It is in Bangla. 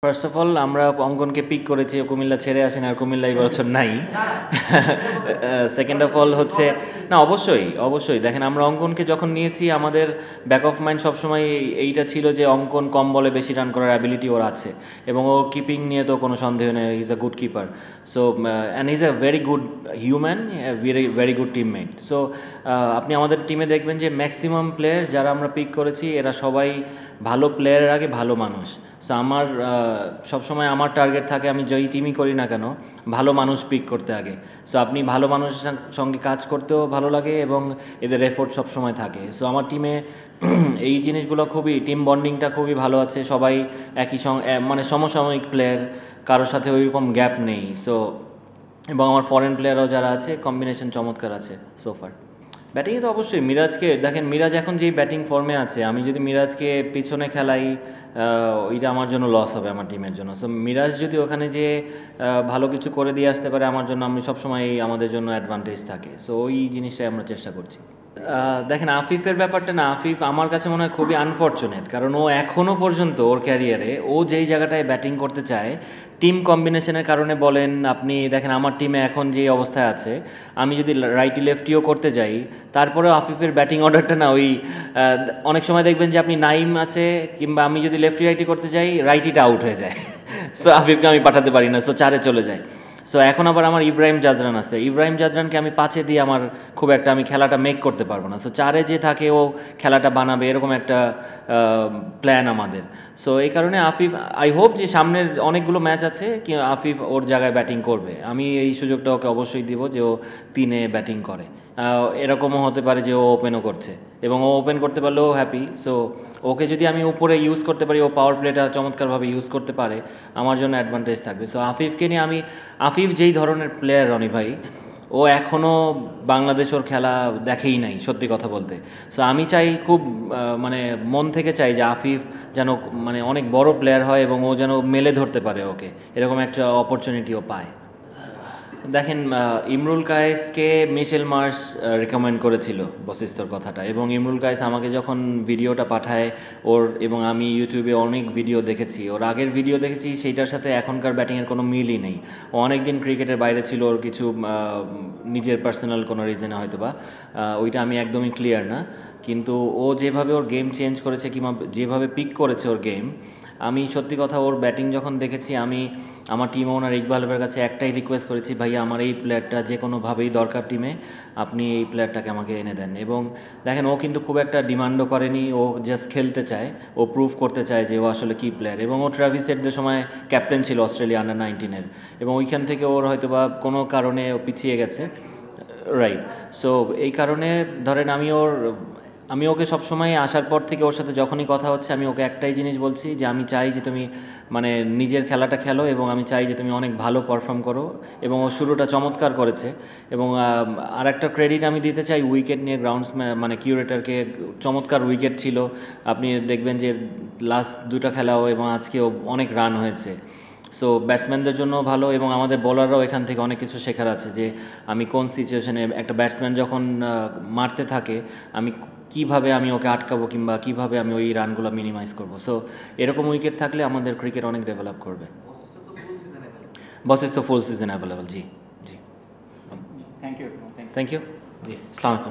ফার্স্ট অফ অল আমরা অঙ্কনকে পিক করেছি, ও কুমিল্লা ছেড়ে আসেন আর কুমিল্লা এই বছর নাই। সেকেন্ড অফ অল হচ্ছে না, অবশ্যই অবশ্যই দেখেন, আমরা অঙ্কনকে যখন নিয়েছি আমাদের ব্যাক অফ মাইন্ড সবসময় এইটা ছিল যে অঙ্কন কম বলে বেশি রান করার অ্যাবিলিটি ওর আছে, এবং ও কিপিং নিয়ে তো কোনো সন্দেহ নেই, is a good keeper. So and is a very good human, very very good teammate. So আপনি আমাদের টিমে দেখবেন যে ম্যাক্সিমাম প্লেয়ার যারা আমরা পিক করেছি এরা সবাই ভালো প্লেয়ারের আগে ভালো মানুষ। সো আমার সবসময় আমার টার্গেট থাকে, আমি যেই টিমই করি না কেন ভালো মানুষ পিক করতে আগে। সো আপনি ভালো মানুষের সঙ্গে কাজ করতেও ভালো লাগে এবং এদের এফোর্ট সবসময় থাকে। সো আমার টিমে এই জিনিসগুলো খুবই, টিম বন্ডিংটা খুবই ভালো আছে, সবাই একই মানে সমসাময়িক প্লেয়ার, কারোর সাথে ওইরকম গ্যাপ নেই। সো এবং আমার ফরেন প্লেয়ারও যারা আছে কম্বিনেশন চমৎকার আছে সোফার। ব্যাটিংয়ে তো অবশ্যই মিরাজকে দেখেন, মিরাজ এখন যেই ব্যাটিং ফর্মে আছে, আমি যদি মিরাজকে পিছনে খেলাই ওইটা আমার জন্য লস হবে আমার টিমের জন্য। সো মিরাজ যদি ওখানে যে ভালো কিছু করে দিয়ে আসতে পারে আমার জন্য, আমি সবসময় আমাদের জন্য অ্যাডভান্টেজ থাকে। সো ওই জিনিসটাই আমরা চেষ্টা করছি। দেখেন আফিফের ব্যাপারটা না, আফিফ আমার কাছে মনে হয় খুবই আনফর্চুনেট, কারণ ও এখনও পর্যন্ত ওর ক্যারিয়ারে ও যেই জায়গাটায় ব্যাটিং করতে চায়, টিম কম্বিনেশনের কারণে বলেন, আপনি দেখেন আমার টিমে এখন যে অবস্থায় আছে, আমি যদি রাইটি লেফটিও করতে যাই তারপরেও আফিফের ব্যাটিং অর্ডারটা না ওই অনেক সময় দেখবেন যে আপনি নাইম আছে কিংবা আমি যদি লেফটি রাইটি করতে যাই রাইটিটা আউট হয়ে যায়। সো আফিফকে আমি পাঠাতে পারি না, সো 4-এ চলে যায়। সো এখন আবার আমার ইব্রাহিম জাদরান আছে, ইব্রাহিম জাদরানকে আমি 5-এ দিয়ে আমার খুব একটা আমি খেলাটা মেক করতে পারবো না। সো 4-এ যে থাকে ও খেলাটা বানাবে, এরকম একটা প্ল্যান আমাদের। সো এই কারণে আফিফ, আই হোপ যে সামনের অনেকগুলো ম্যাচ আছে কি আফিফ ওর জায়গায় ব্যাটিং করবে, আমি এই সুযোগটা ওকে অবশ্যই দিব যে ও 3-এ ব্যাটিং করে। এরকমও হতে পারে যে ও ওপেনও করছে, এবং ও ওপেন করতে পারলেও হ্যাপি। সো ওকে যদি আমি উপরে ইউজ করতে পারি, ও পাওয়ার প্লেটা চমৎকারভাবে ইউজ করতে পারে, আমার জন্য অ্যাডভান্টেজ থাকবে। সো আফিফকে নিয়ে আমি, আফিফ যেই ধরনের প্লেয়ার রনি ভাই, ও এখনও বাংলাদেশ ওর খেলা দেখেই নাই সত্যি কথা বলতে। সো আমি চাই খুব মানে মন থেকে চাই যে আফিফ যেন মানে অনেক বড় প্লেয়ার হয় এবং ও যেন মেলে ধরতে পারে ওকে, এরকম একটা অপরচুনিটিও পায়। দেখেন ইমরুল কায়েসকে মিশেল মার্শ রিকমেন্ড করেছিল বশিষ্ঠর কথাটা, এবং ইমরুল কায়েস আমাকে যখন ভিডিওটা পাঠায় ওর, এবং আমি ইউটিউবে অনেক ভিডিও দেখেছি, ওর আগের ভিডিও দেখেছি, সেইটার সাথে এখনকার ব্যাটিংয়ের কোনো মিলই নেই। ও অনেক দিন ক্রিকেটের বাইরে ছিল, ওর কিছু নিজের পার্সোনাল কোনো রিজনে হয়তো বা, ওইটা আমি একদমই ক্লিয়ার না। কিন্তু ও যেভাবে ওর গেম চেঞ্জ করেছে কিংবা যেভাবে পিক করেছে ওর গেম, আমি সত্যি কথা ওর ব্যাটিং যখন দেখেছি, আমি আমার টিম ওনার ইকবাল ভাইয়ের কাছে একটাই রিকোয়েস্ট করেছি, ভাইয়া আমার এই প্লেয়ারটা যে কোনোভাবেই দরকার টিমে, আপনি এই প্লেয়ারটাকে আমাকে এনে দেন। এবং দেখেন ও কিন্তু খুব একটা ডিমান্ডও করেনি, ও জাস্ট খেলতে চায়, ও প্রুভ করতে চায় যে ও আসলে কী প্লেয়ার। এবং ও ট্রাভিস হেডের সময় ক্যাপ্টেন ছিল অস্ট্রেলিয়া আন্ডার-19-এর, এবং ওইখান থেকে ওর হয়তো বা কোনো কারণে ও পিছিয়ে গেছে, রাইট। সো এই কারণে ধরেন আমি ওকে সবসময় আসার পর থেকে ওর সাথে যখনই কথা হচ্ছে আমি ওকে একটাই জিনিস বলছি যে আমি চাই যে তুমি মানে নিজের খেলাটা খেলো, এবং আমি চাই যে তুমি অনেক ভালো পারফর্ম করো। এবং ও শুরুটা চমৎকার করেছে, এবং আর একটা ক্রেডিট আমি দিতে চাই উইকেট নিয়ে, গ্রাউন্ডস মানে কিউরেটারকে, চমৎকার উইকেট ছিল। আপনি দেখবেন যে লাস্ট 2টা খেলাও এবং আজকেও অনেক রান হয়েছে। সো ব্যাটসম্যানদের জন্য ভালো, এবং আমাদের বোলাররাও এখান থেকে অনেক কিছু শেখার আছে, যে আমি কোন সিচুয়েশনে একটা ব্যাটসম্যান যখন মারতে থাকে আমি কিভাবে আমি ওকে আটকাবো, কিংবা কিভাবে আমি ওই রানগুলো মিনিমাইজ করব। সো এরকম উইকেট থাকলে আমাদের ক্রিকেট অনেক ডেভেলপ করবে। বসেস তো ফুল season available, G G. Thank you জি, আসসালামু আলাইকুম।